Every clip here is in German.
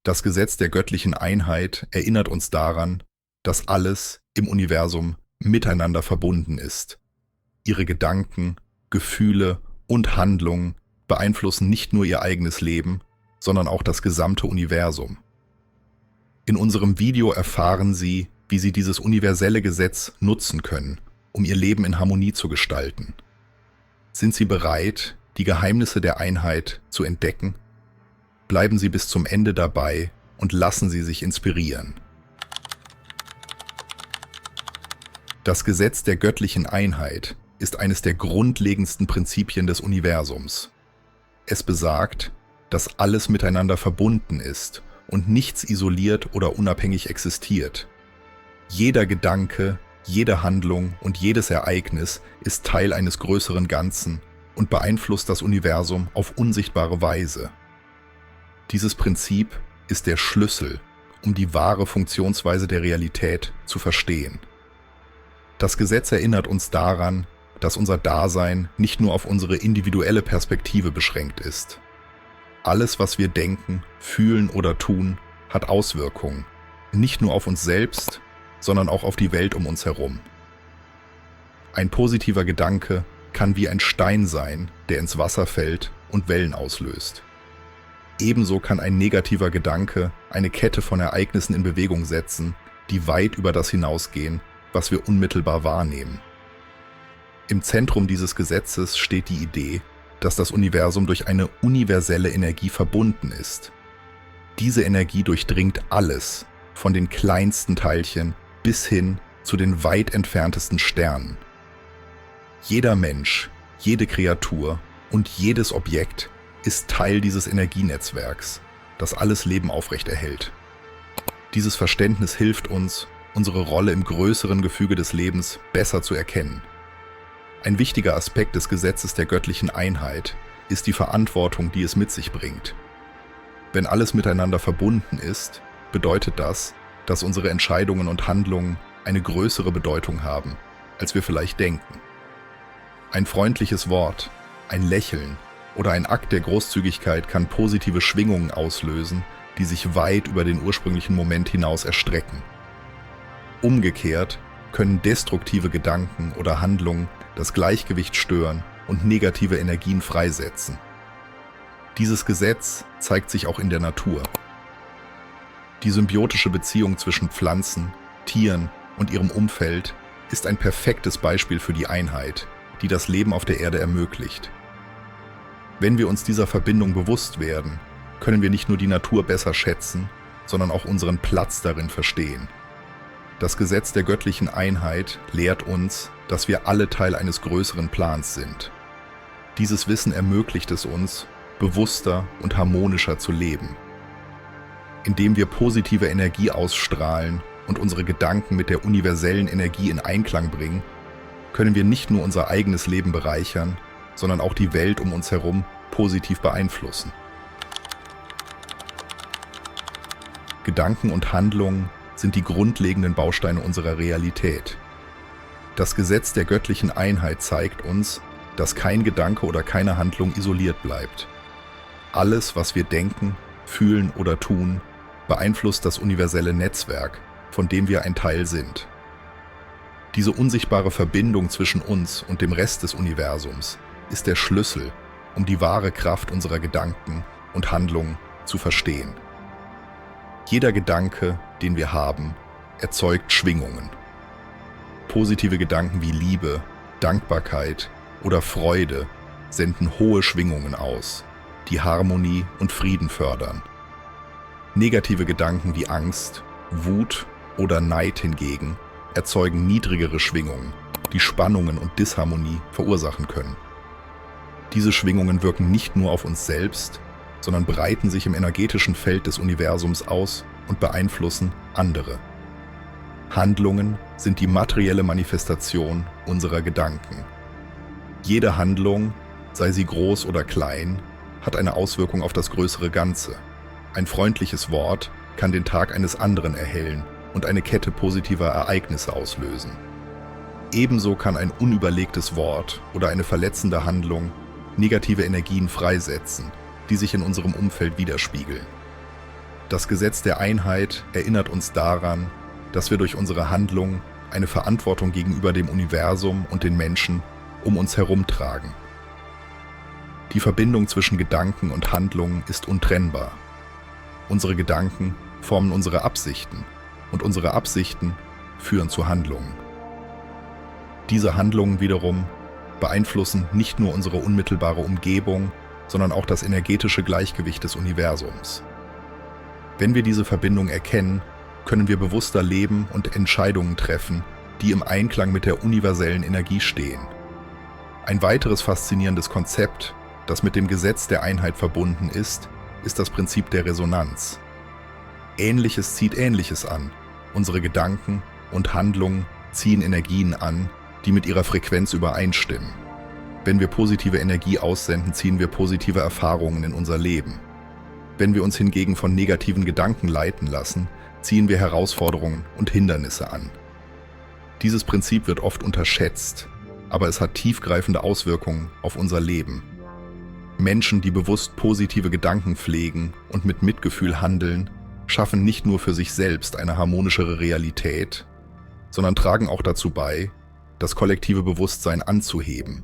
Das Gesetz der göttlichen Einheit erinnert uns daran, dass alles im Universum miteinander verbunden ist. Ihre Gedanken, Gefühle und Handlungen beeinflussen nicht nur ihr eigenes Leben, sondern auch das gesamte Universum. In unserem Video erfahren Sie, wie Sie dieses universelle Gesetz nutzen können, um Ihr Leben in Harmonie zu gestalten. Sind Sie bereit, die Geheimnisse der Einheit zu entdecken? Bleiben Sie bis zum Ende dabei und lassen Sie sich inspirieren. Das Gesetz der göttlichen Einheit ist eines der grundlegendsten Prinzipien des Universums. Es besagt, dass alles miteinander verbunden ist und nichts isoliert oder unabhängig existiert. Jeder Gedanke, jede Handlung und jedes Ereignis ist Teil eines größeren Ganzen und beeinflusst das Universum auf unsichtbare Weise. Dieses Prinzip ist der Schlüssel, um die wahre Funktionsweise der Realität zu verstehen. Das Gesetz erinnert uns daran, dass unser Dasein nicht nur auf unsere individuelle Perspektive beschränkt ist. Alles, was wir denken, fühlen oder tun, hat Auswirkungen, nicht nur auf uns selbst, sondern auch auf die Welt um uns herum. Ein positiver Gedanke kann wie ein Stein sein, der ins Wasser fällt und Wellen auslöst. Ebenso kann ein negativer Gedanke eine Kette von Ereignissen in Bewegung setzen, die weit über das hinausgehen, was wir unmittelbar wahrnehmen. Im Zentrum dieses Gesetzes steht die Idee, dass das Universum durch eine universelle Energie verbunden ist. Diese Energie durchdringt alles, von den kleinsten Teilchen bis hin zu den weit entferntesten Sternen. Jeder Mensch, jede Kreatur und jedes Objekt ist Teil dieses Energienetzwerks, das alles Leben aufrechterhält. Dieses Verständnis hilft uns, unsere Rolle im größeren Gefüge des Lebens besser zu erkennen. Ein wichtiger Aspekt des Gesetzes der göttlichen Einheit ist die Verantwortung, die es mit sich bringt. Wenn alles miteinander verbunden ist, bedeutet das, dass unsere Entscheidungen und Handlungen eine größere Bedeutung haben, als wir vielleicht denken. Ein freundliches Wort, ein Lächeln oder ein Akt der Großzügigkeit kann positive Schwingungen auslösen, die sich weit über den ursprünglichen Moment hinaus erstrecken. Umgekehrt können destruktive Gedanken oder Handlungen das Gleichgewicht stören und negative Energien freisetzen. Dieses Gesetz zeigt sich auch in der Natur. Die symbiotische Beziehung zwischen Pflanzen, Tieren und ihrem Umfeld ist ein perfektes Beispiel für die Einheit, die das Leben auf der Erde ermöglicht. Wenn wir uns dieser Verbindung bewusst werden, können wir nicht nur die Natur besser schätzen, sondern auch unseren Platz darin verstehen. Das Gesetz der göttlichen Einheit lehrt uns, dass wir alle Teil eines größeren Plans sind. Dieses Wissen ermöglicht es uns, bewusster und harmonischer zu leben. Indem wir positive Energie ausstrahlen und unsere Gedanken mit der universellen Energie in Einklang bringen, können wir nicht nur unser eigenes Leben bereichern, sondern auch die Welt um uns herum positiv beeinflussen. Gedanken und Handlungen sind die grundlegenden Bausteine unserer Realität. Das Gesetz der göttlichen Einheit zeigt uns, dass kein Gedanke oder keine Handlung isoliert bleibt. Alles, was wir denken, fühlen oder tun, beeinflusst das universelle Netzwerk, von dem wir ein Teil sind. Diese unsichtbare Verbindung zwischen uns und dem Rest des Universums ist der Schlüssel, um die wahre Kraft unserer Gedanken und Handlungen zu verstehen. Jeder Gedanke, den wir haben, erzeugt Schwingungen. Positive Gedanken wie Liebe, Dankbarkeit oder Freude senden hohe Schwingungen aus, die Harmonie und Frieden fördern. Negative Gedanken wie Angst, Wut oder Neid hingegen erzeugen niedrigere Schwingungen, die Spannungen und Disharmonie verursachen können. Diese Schwingungen wirken nicht nur auf uns selbst, sondern breiten sich im energetischen Feld des Universums aus und beeinflussen andere. Handlungen sind die materielle Manifestation unserer Gedanken. Jede Handlung, sei sie groß oder klein, hat eine Auswirkung auf das größere Ganze. Ein freundliches Wort kann den Tag eines anderen erhellen und eine Kette positiver Ereignisse auslösen. Ebenso kann ein unüberlegtes Wort oder eine verletzende Handlung negative Energien freisetzen, die sich in unserem Umfeld widerspiegeln. Das Gesetz der Einheit erinnert uns daran, dass wir durch unsere Handlung eine Verantwortung gegenüber dem Universum und den Menschen um uns herum tragen. Die Verbindung zwischen Gedanken und Handlungen ist untrennbar. Unsere Gedanken formen unsere Absichten und unsere Absichten führen zu Handlungen. Diese Handlungen wiederum beeinflussen nicht nur unsere unmittelbare Umgebung, sondern auch das energetische Gleichgewicht des Universums. Wenn wir diese Verbindung erkennen, können wir bewusster leben und Entscheidungen treffen, die im Einklang mit der universellen Energie stehen. Ein weiteres faszinierendes Konzept, das mit dem Gesetz der Einheit verbunden ist das Prinzip der Resonanz. Ähnliches zieht Ähnliches an. Unsere Gedanken und Handlungen ziehen Energien an, die mit ihrer Frequenz übereinstimmen. Wenn wir positive Energie aussenden, ziehen wir positive Erfahrungen in unser Leben. Wenn wir uns hingegen von negativen Gedanken leiten lassen, ziehen wir Herausforderungen und Hindernisse an. Dieses Prinzip wird oft unterschätzt, aber es hat tiefgreifende Auswirkungen auf unser Leben. Menschen, die bewusst positive Gedanken pflegen und mit Mitgefühl handeln, schaffen nicht nur für sich selbst eine harmonischere Realität, sondern tragen auch dazu bei, das kollektive Bewusstsein anzuheben.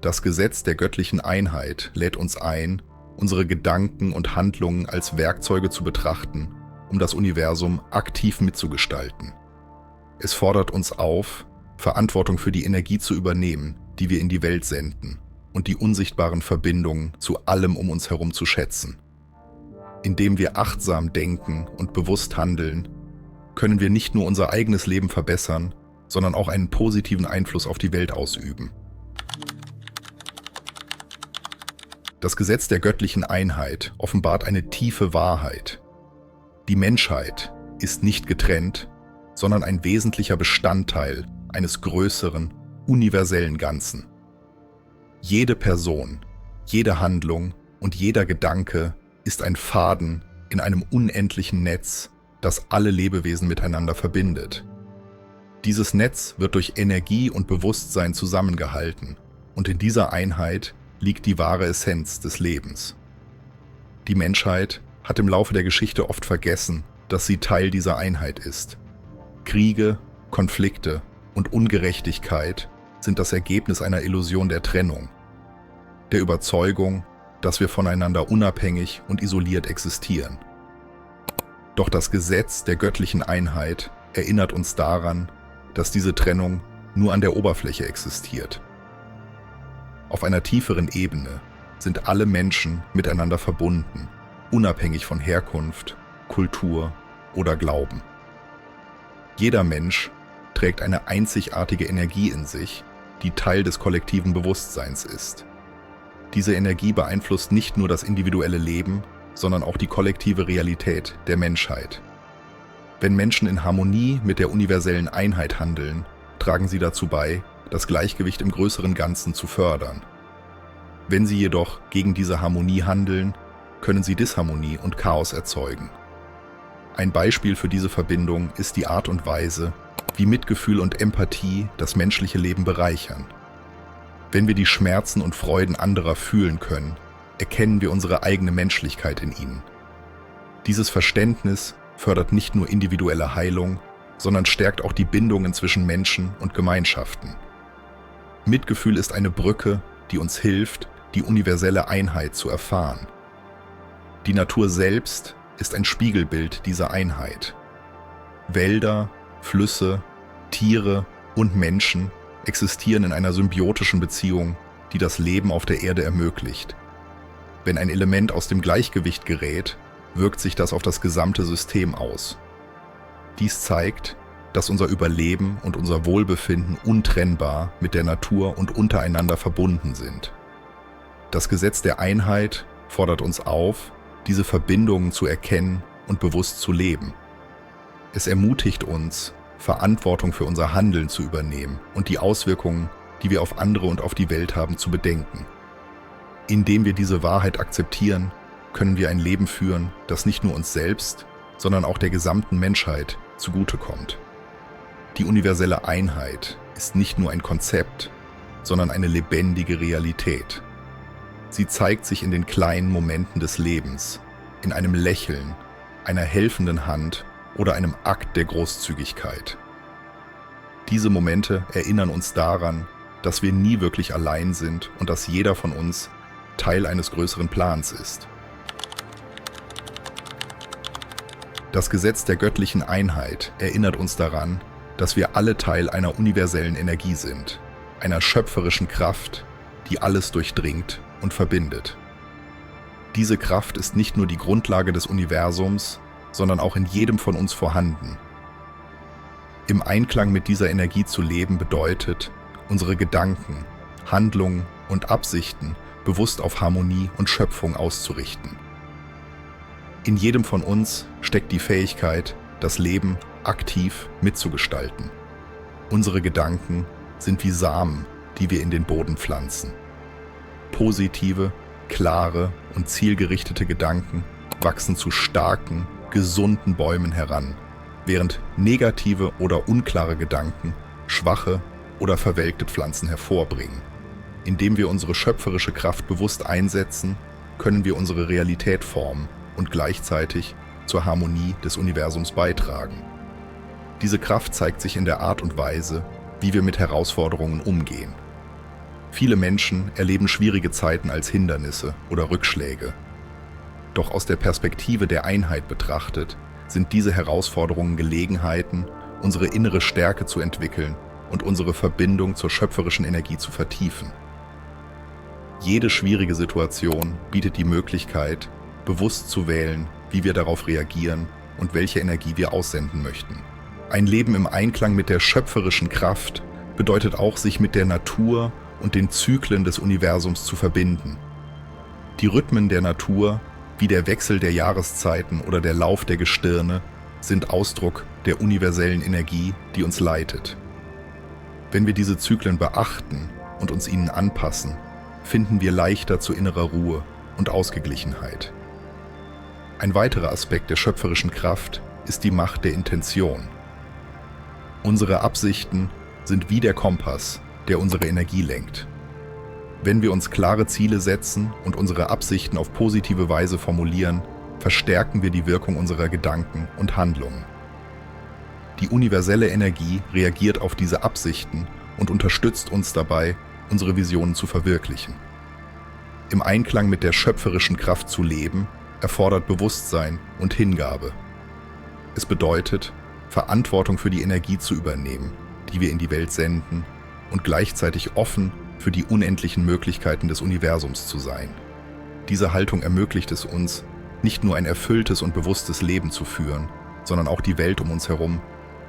Das Gesetz der göttlichen Einheit lädt uns ein, unsere Gedanken und Handlungen als Werkzeuge zu betrachten, um das Universum aktiv mitzugestalten. Es fordert uns auf, Verantwortung für die Energie zu übernehmen, die wir in die Welt senden, und die unsichtbaren Verbindungen zu allem um uns herum zu schätzen. Indem wir achtsam denken und bewusst handeln, können wir nicht nur unser eigenes Leben verbessern, sondern auch einen positiven Einfluss auf die Welt ausüben. Das Gesetz der göttlichen Einheit offenbart eine tiefe Wahrheit. Die Menschheit ist nicht getrennt, sondern ein wesentlicher Bestandteil eines größeren, universellen Ganzen. Jede Person, jede Handlung und jeder Gedanke ist ein Faden in einem unendlichen Netz, das alle Lebewesen miteinander verbindet. Dieses Netz wird durch Energie und Bewusstsein zusammengehalten, und in dieser Einheit liegt die wahre Essenz des Lebens. Die Menschheit hat im Laufe der Geschichte oft vergessen, dass sie Teil dieser Einheit ist. Kriege, Konflikte und Ungerechtigkeit sind das Ergebnis einer Illusion der Trennung, der Überzeugung, dass wir voneinander unabhängig und isoliert existieren. Doch das Gesetz der göttlichen Einheit erinnert uns daran, dass diese Trennung nur an der Oberfläche existiert. Auf einer tieferen Ebene sind alle Menschen miteinander verbunden, unabhängig von Herkunft, Kultur oder Glauben. Jeder Mensch trägt eine einzigartige Energie in sich, die Teil des kollektiven Bewusstseins ist. Diese Energie beeinflusst nicht nur das individuelle Leben, sondern auch die kollektive Realität der Menschheit. Wenn Menschen in Harmonie mit der universellen Einheit handeln, tragen sie dazu bei, das Gleichgewicht im größeren Ganzen zu fördern. Wenn sie jedoch gegen diese Harmonie handeln, können sie Disharmonie und Chaos erzeugen. Ein Beispiel für diese Verbindung ist die Art und Weise, wie Mitgefühl und Empathie das menschliche Leben bereichern. Wenn wir die Schmerzen und Freuden anderer fühlen können, erkennen wir unsere eigene Menschlichkeit in ihnen. Dieses Verständnis fördert nicht nur individuelle Heilung, sondern stärkt auch die Bindungen zwischen Menschen und Gemeinschaften. Mitgefühl ist eine Brücke, die uns hilft, die universelle Einheit zu erfahren. Die Natur selbst ist ein Spiegelbild dieser Einheit. Wälder, Flüsse, Tiere und Menschen existieren in einer symbiotischen Beziehung, die das Leben auf der Erde ermöglicht. Wenn ein Element aus dem Gleichgewicht gerät, wirkt sich das auf das gesamte System aus. Dies zeigt, dass unser Überleben und unser Wohlbefinden untrennbar mit der Natur und untereinander verbunden sind. Das Gesetz der Einheit fordert uns auf, diese Verbindungen zu erkennen und bewusst zu leben. Es ermutigt uns, Verantwortung für unser Handeln zu übernehmen und die Auswirkungen, die wir auf andere und auf die Welt haben, zu bedenken. Indem wir diese Wahrheit akzeptieren, können wir ein Leben führen, das nicht nur uns selbst, sondern auch der gesamten Menschheit zugutekommt. Die universelle Einheit ist nicht nur ein Konzept, sondern eine lebendige Realität. Sie zeigt sich in den kleinen Momenten des Lebens, in einem Lächeln, einer helfenden Hand oder einem Akt der Großzügigkeit. Diese Momente erinnern uns daran, dass wir nie wirklich allein sind und dass jeder von uns Teil eines größeren Plans ist. Das Gesetz der göttlichen Einheit erinnert uns daran, dass wir alle Teil einer universellen Energie sind, einer schöpferischen Kraft, die alles durchdringt und verbindet. Diese Kraft ist nicht nur die Grundlage des Universums, sondern auch in jedem von uns vorhanden. Im Einklang mit dieser Energie zu leben bedeutet, unsere Gedanken, Handlungen und Absichten bewusst auf Harmonie und Schöpfung auszurichten. In jedem von uns steckt die Fähigkeit, das Leben aktiv mitzugestalten. Unsere Gedanken sind wie Samen, die wir in den Boden pflanzen. Positive, klare und zielgerichtete Gedanken wachsen zu starken, gesunden Bäumen heran, während negative oder unklare Gedanken schwache oder verwelkte Pflanzen hervorbringen. Indem wir unsere schöpferische Kraft bewusst einsetzen, können wir unsere Realität formen und gleichzeitig zur Harmonie des Universums beitragen. Diese Kraft zeigt sich in der Art und Weise, wie wir mit Herausforderungen umgehen. Viele Menschen erleben schwierige Zeiten als Hindernisse oder Rückschläge. Doch aus der Perspektive der Einheit betrachtet, sind diese Herausforderungen Gelegenheiten, unsere innere Stärke zu entwickeln und unsere Verbindung zur schöpferischen Energie zu vertiefen. Jede schwierige Situation bietet die Möglichkeit, bewusst zu wählen, wie wir darauf reagieren und welche Energie wir aussenden möchten. Ein Leben im Einklang mit der schöpferischen Kraft bedeutet auch, sich mit der Natur und den Zyklen des Universums zu verbinden. Die Rhythmen der Natur, wie der Wechsel der Jahreszeiten oder der Lauf der Gestirne, sind Ausdruck der universellen Energie, die uns leitet. Wenn wir diese Zyklen beachten und uns ihnen anpassen, finden wir leichter zu innerer Ruhe und Ausgeglichenheit. Ein weiterer Aspekt der schöpferischen Kraft ist die Macht der Intention. Unsere Absichten sind wie der Kompass, der unsere Energie lenkt. Wenn wir uns klare Ziele setzen und unsere Absichten auf positive Weise formulieren, verstärken wir die Wirkung unserer Gedanken und Handlungen. Die universelle Energie reagiert auf diese Absichten und unterstützt uns dabei, unsere Visionen zu verwirklichen. Im Einklang mit der schöpferischen Kraft zu leben, erfordert Bewusstsein und Hingabe. Es bedeutet, Verantwortung für die Energie zu übernehmen, die wir in die Welt senden, und gleichzeitig offen für die unendlichen Möglichkeiten des Universums zu sein. Diese Haltung ermöglicht es uns, nicht nur ein erfülltes und bewusstes Leben zu führen, sondern auch die Welt um uns herum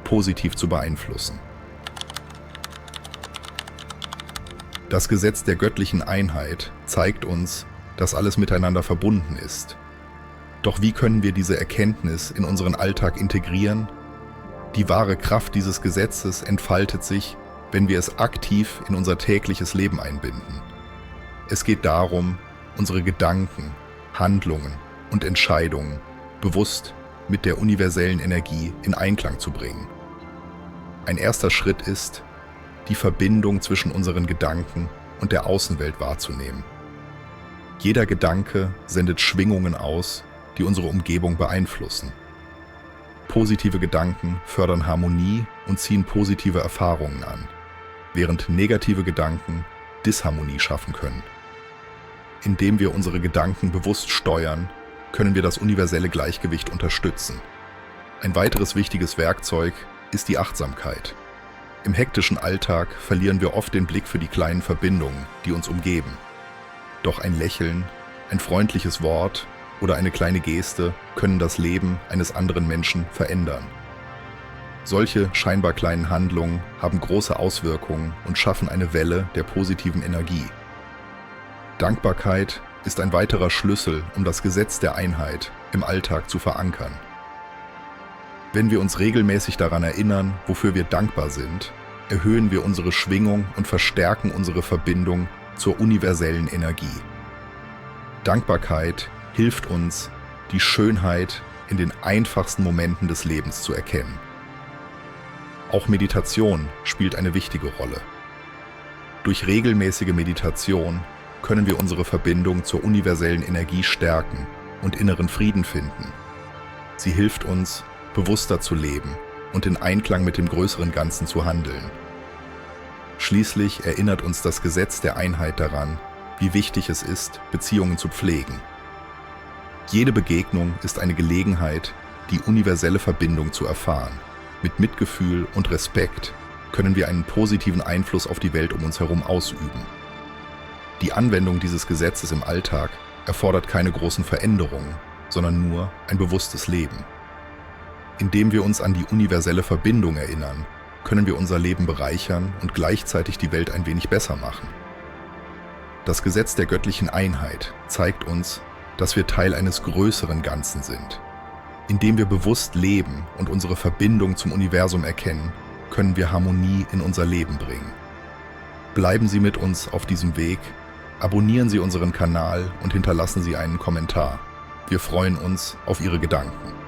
positiv zu beeinflussen. Das Gesetz der göttlichen Einheit zeigt uns, dass alles miteinander verbunden ist. Doch wie können wir diese Erkenntnis in unseren Alltag integrieren? Die wahre Kraft dieses Gesetzes entfaltet sich, wenn wir es aktiv in unser tägliches Leben einbinden. Es geht darum, unsere Gedanken, Handlungen und Entscheidungen bewusst mit der universellen Energie in Einklang zu bringen. Ein erster Schritt ist, die Verbindung zwischen unseren Gedanken und der Außenwelt wahrzunehmen. Jeder Gedanke sendet Schwingungen aus, die unsere Umgebung beeinflussen. Positive Gedanken fördern Harmonie und ziehen positive Erfahrungen an, während negative Gedanken Disharmonie schaffen können. Indem wir unsere Gedanken bewusst steuern, können wir das universelle Gleichgewicht unterstützen. Ein weiteres wichtiges Werkzeug ist die Achtsamkeit. Im hektischen Alltag verlieren wir oft den Blick für die kleinen Verbindungen, die uns umgeben. Doch ein Lächeln, ein freundliches Wort oder eine kleine Geste können das Leben eines anderen Menschen verändern. Solche scheinbar kleinen Handlungen haben große Auswirkungen und schaffen eine Welle der positiven Energie. Dankbarkeit ist ein weiterer Schlüssel, um das Gesetz der Einheit im Alltag zu verankern. Wenn wir uns regelmäßig daran erinnern, wofür wir dankbar sind, erhöhen wir unsere Schwingung und verstärken unsere Verbindung zur universellen Energie. Dankbarkeit hilft uns, die Schönheit in den einfachsten Momenten des Lebens zu erkennen. Auch Meditation spielt eine wichtige Rolle. Durch regelmäßige Meditation können wir unsere Verbindung zur universellen Energie stärken und inneren Frieden finden. Sie hilft uns, bewusster zu leben und in Einklang mit dem größeren Ganzen zu handeln. Schließlich erinnert uns das Gesetz der Einheit daran, wie wichtig es ist, Beziehungen zu pflegen. Jede Begegnung ist eine Gelegenheit, die universelle Verbindung zu erfahren. Mit Mitgefühl und Respekt können wir einen positiven Einfluss auf die Welt um uns herum ausüben. Die Anwendung dieses Gesetzes im Alltag erfordert keine großen Veränderungen, sondern nur ein bewusstes Leben. Indem wir uns an die universelle Verbindung erinnern, können wir unser Leben bereichern und gleichzeitig die Welt ein wenig besser machen. Das Gesetz der göttlichen Einheit zeigt uns, dass wir Teil eines größeren Ganzen sind. Indem wir bewusst leben und unsere Verbindung zum Universum erkennen, können wir Harmonie in unser Leben bringen. Bleiben Sie mit uns auf diesem Weg, abonnieren Sie unseren Kanal und hinterlassen Sie einen Kommentar. Wir freuen uns auf Ihre Gedanken.